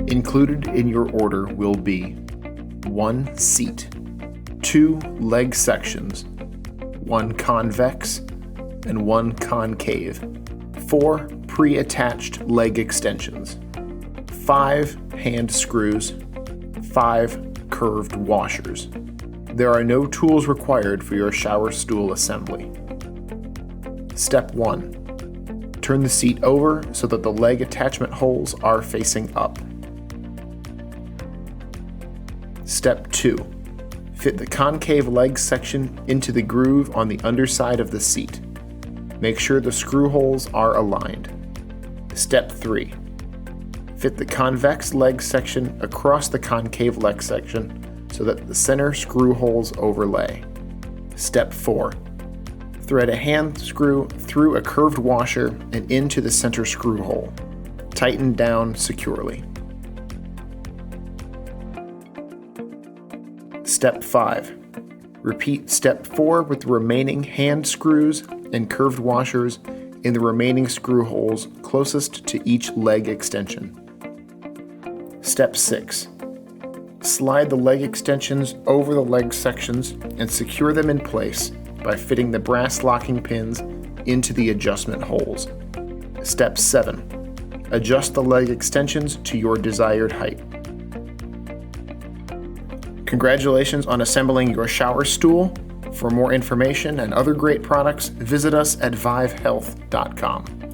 Included in your order will be 1 seat, 2 leg sections, 1 convex, and 1 concave, 4 pre-attached leg extensions, 5 hand screws, 5 curved washers. There are no tools required for your shower stool assembly. Step 1. Turn the seat over so that the leg attachment holes are facing up. Step 2. Fit the concave leg section into the groove on the underside of the seat. Make sure the screw holes are aligned. Step 3. Fit the convex leg section across the concave leg section so that the center screw holes overlay. Step 4. Thread a hand screw through a curved washer and into the center screw hole. Tighten down securely. Step 5. Repeat step 4 with the remaining hand screws and curved washers in the remaining screw holes closest to each leg extension. Step 6. Slide the leg extensions over the leg sections and secure them in place by fitting the brass locking pins into the adjustment holes. Step 7. Adjust the leg extensions to your desired height. Congratulations on assembling your shower stool. For more information and other great products, visit us at vivehealth.com.